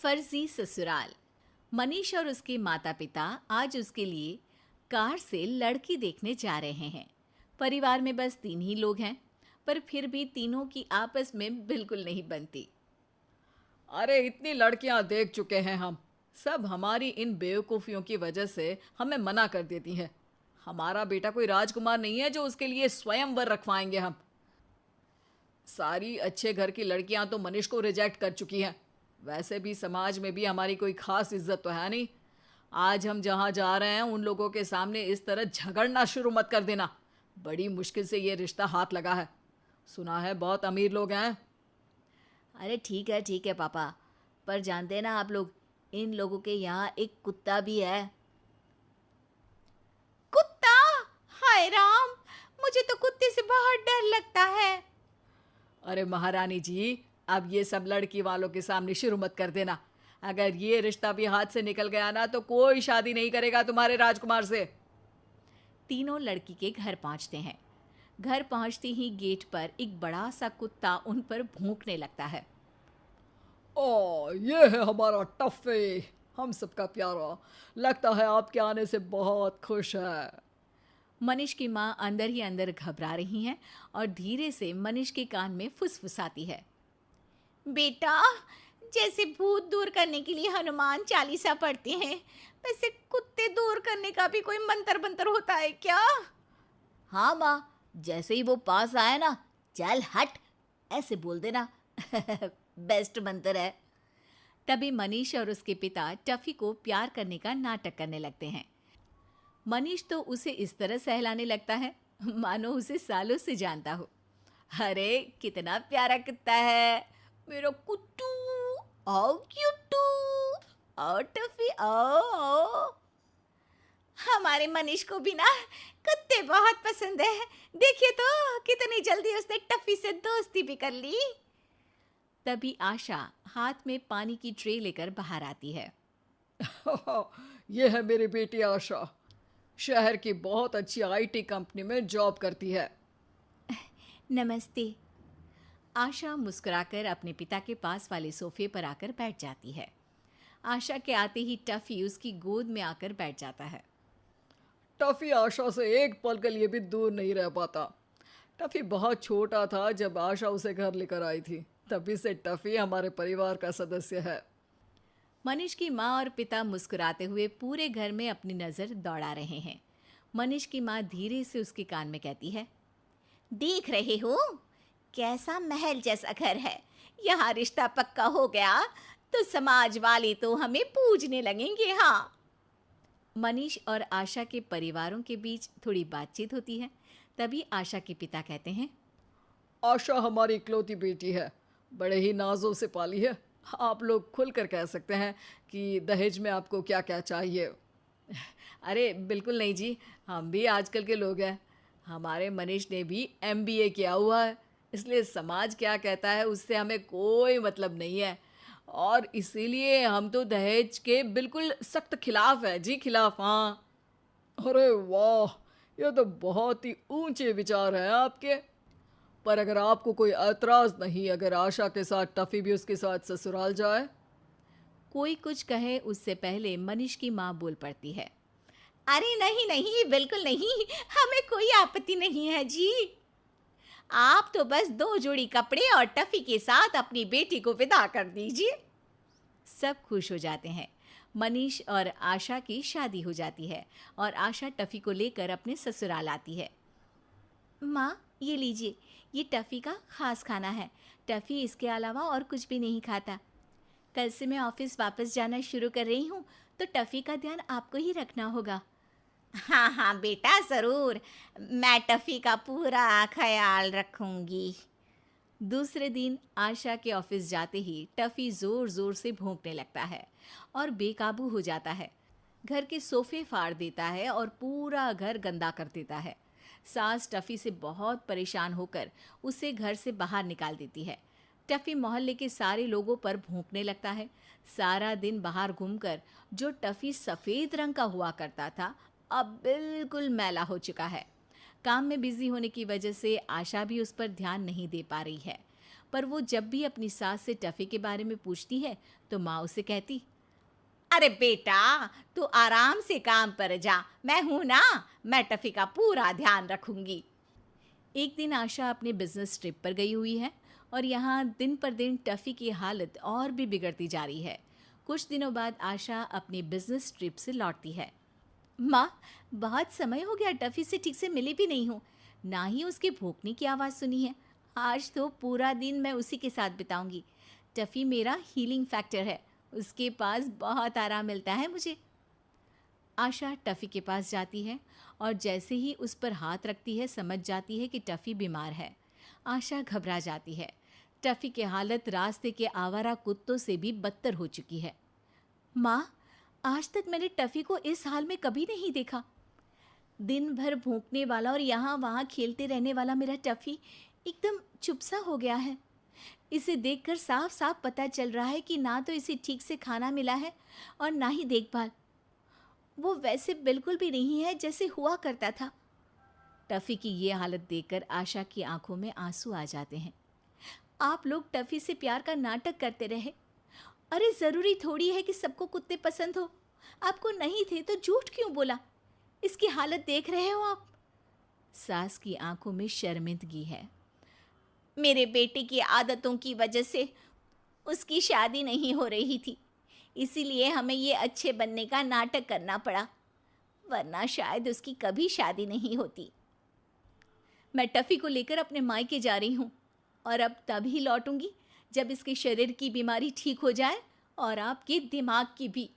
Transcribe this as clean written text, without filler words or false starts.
फर्जी ससुराल। मनीष और उसके माता पिता आज उसके लिए कार से लड़की देखने जा रहे हैं। परिवार में बस 3 ही लोग हैं, पर फिर भी तीनों की आपस में बिल्कुल नहीं बनती। अरे इतनी लड़कियां देख चुके हैं हम। सब हमारी इन बेवकूफ़ियों की वजह से हमें मना कर देती हैं। हमारा बेटा कोई राजकुमार नहीं है जो उसके लिए स्वयंवर रखवाएंगे हम। सारी अच्छे घर की लड़कियां तो मनीष को रिजेक्ट कर चुकी हैं। वैसे भी समाज में भी हमारी कोई खास इज्जत तो है नहीं। आज हम जहाँ जा रहे हैं उन लोगों के सामने इस तरह झगड़ना शुरू मत कर देना। बड़ी मुश्किल से ये रिश्ता हाथ लगा है। सुना है बहुत अमीर लोग हैं। अरे ठीक है पापा, पर जानते हैं ना आप लोग, इन लोगों के यहाँ एक कुत्ता भी है। कुत्ता? हाय राम, मुझे तो कुत्ते से बहुत डर लगता है। अरे महारानी जी, अब ये सब लड़की वालों के सामने शुरू मत कर देना। अगर ये रिश्ता भी हाथ से निकल गया ना तो कोई शादी नहीं करेगा तुम्हारे राजकुमार से। तीनों लड़की के घर पहुंचते हैं। घर पहुंचते ही गेट पर एक बड़ा सा कुत्ता उन पर भौंकने लगता है। ओ, ये है हमारा टफ़ी, हम सबका प्यारा। लगता है आपके आने से बहुत खुश है। मनीष की माँ अंदर ही अंदर घबरा रही हैं और धीरे से मनीष के कान में फुसफुसाती है। बेटा, जैसे भूत दूर करने के लिए हनुमान चालीसा पढ़ते हैं, वैसे कुत्ते दूर करने का भी कोई मंत्र बंतर होता है क्या? हाँ माँ, जैसे ही वो पास आए ना, चल हट, ऐसे बोल देना। बेस्ट मंत्र है। तभी मनीष और उसके पिता टफी को प्यार करने का नाटक करने लगते हैं। मनीष तो उसे इस तरह सहलाने लगता है मानो उसे सालों से जानता हो। अरे कितना प्यारा कुत्ता है मेरा कुट्टू, आओ क्यूटू, आओ टफी, आओ आओ। हमारे मनीष को भी ना कुत्ते बहुत पसंद है। देखिए तो कितनी जल्दी उसने टफी से दोस्ती भी कर ली। तभी आशा हाथ में पानी की ट्रे लेकर बाहर आती है। ये है मेरी बेटी आशा। शहर की बहुत अच्छी आईटी कंपनी में जॉब करती है। नमस्ते। आशा मुस्कुराकर अपने पिता के पास वाले सोफे पर आकर बैठ जाती है। आशा के आते ही टफी उसकी गोद में आकर बैठ जाता है। टफ़ी आशा से एक पल के लिए भी दूर नहीं रह पाता। टफ़ी बहुत छोटा था जब आशा उसे घर लेकर आई थी, तभी से टफ़ी हमारे परिवार का सदस्य है। मनीष की माँ और पिता मुस्कुराते हुए पूरे घर में अपनी नज़र दौड़ा रहे हैं। मनीष की माँ धीरे से उसके कान में कहती है, देख रहे हो कैसा महल जैसा घर है। यहाँ रिश्ता पक्का हो गया तो समाज वाले तो हमें पूजने लगेंगे। हाँ। मनीष और आशा के परिवारों के बीच थोड़ी बातचीत होती है। तभी आशा के पिता कहते हैं, आशा हमारी इकलौती बेटी है, बड़े ही नाजों से पाली है। आप लोग खुलकर कह सकते हैं कि दहेज में आपको क्या क्या चाहिए। अरे बिल्कुल नहीं जी, हम भी आजकल के लोग हैं। हमारे मनीष ने भी एमबीए किया हुआ है, इसलिए समाज क्या कहता है उससे हमें कोई मतलब नहीं है। और इसीलिए हम तो दहेज के बिल्कुल सख्त खिलाफ है जी, खिलाफ। हाँ। अरे वाह, ये तो बहुत ही ऊंचे विचार हैं आपके। पर अगर आपको कोई एतराज़ नहीं अगर आशा के साथ टफ़ी भी उसके साथ ससुराल जाए। कोई कुछ कहे उससे पहले मनीष की माँ बोल पड़ती है, अरे नहीं नहीं, बिल्कुल नहीं, हमें कोई आपत्ति नहीं है जी। आप तो बस 2 जोड़ी कपड़े और टफी के साथ अपनी बेटी को विदा कर दीजिए। सब खुश हो जाते हैं। मनीष और आशा की शादी हो जाती है और आशा टफी को लेकर अपने ससुराल आती है। माँ, ये लीजिए, ये टफी का खास खाना है। टफी इसके अलावा और कुछ भी नहीं खाता। कल से मैं ऑफिस वापस जाना शुरू कर रही हूँ, तो टफी का ध्यान आपको ही रखना होगा। हाँ हाँ बेटा, ज़रूर, मैं टफी का पूरा ख्याल रखूंगी। दूसरे दिन आशा के ऑफिस जाते ही टफी जोर जोर से भौंकने लगता है और बेकाबू हो जाता है। घर के सोफे फाड़ देता है और पूरा घर गंदा कर देता है। सास टफी से बहुत परेशान होकर उसे घर से बाहर निकाल देती है। टफी मोहल्ले के सारे लोगों पर भौंकने लगता है। सारा दिन बाहर घूमकर जो टफी सफ़ेद रंग का हुआ करता था, अब बिल्कुल मैला हो चुका है। काम में बिजी होने की वजह से आशा भी उस पर ध्यान नहीं दे पा रही है। पर वो जब भी अपनी सास से टफ़ी के बारे में पूछती है तो माँ उसे कहती, अरे बेटा, तू आराम से काम पर जा, मैं हूं ना, मैं टफ़ी का पूरा ध्यान रखूंगी। एक दिन आशा अपने बिजनेस ट्रिप पर गई हुई है और यहाँ दिन पर दिन टफ़ी की हालत और भी बिगड़ती जा रही है। कुछ दिनों बाद आशा अपनी बिजनेस ट्रिप से लौटती है। माँ, बहुत समय हो गया, टफ़ी से ठीक से मिली भी नहीं हूँ, ना ही उसके भौंकने की आवाज़ सुनी है। आज तो पूरा दिन मैं उसी के साथ बिताऊंगी। टफ़ी मेरा हीलिंग फैक्टर है, उसके पास बहुत आराम मिलता है मुझे। आशा टफ़ी के पास जाती है और जैसे ही उस पर हाथ रखती है समझ जाती है कि टफ़ी बीमार है। आशा घबरा जाती है। टफ़ी की हालत रास्ते के आवारा कुत्तों से भी बदतर हो चुकी है। माँ, आज तक मैंने टफ़ी को इस हाल में कभी नहीं देखा। दिन भर भौंकने वाला और यहाँ वहाँ खेलते रहने वाला मेरा टफ़ी एकदम चुप सा हो गया है। इसे देखकर साफ साफ पता चल रहा है कि ना तो इसे ठीक से खाना मिला है और ना ही देखभाल। वो वैसे बिल्कुल भी नहीं है जैसे हुआ करता था। टफ़ी की ये हालत देखकर आशा की आंखों में आंसू आ जाते हैं। आप लोग टफ़ी से प्यार का नाटक करते रहे। अरे ज़रूरी थोड़ी है कि सबको कुत्ते पसंद हो। आपको नहीं थे तो झूठ क्यों बोला? इसकी हालत देख रहे हो आप? सास की आंखों में शर्मिंदगी है। मेरे बेटे की आदतों की वजह से उसकी शादी नहीं हो रही थी, इसीलिए हमें ये अच्छे बनने का नाटक करना पड़ा, वरना शायद उसकी कभी शादी नहीं होती। मैं टफ़ी को लेकर अपने मायके जा रही हूँ और अब तभी लौटूंगी जब इसके शरीर की बीमारी ठीक हो जाए और आपके दिमाग की भी।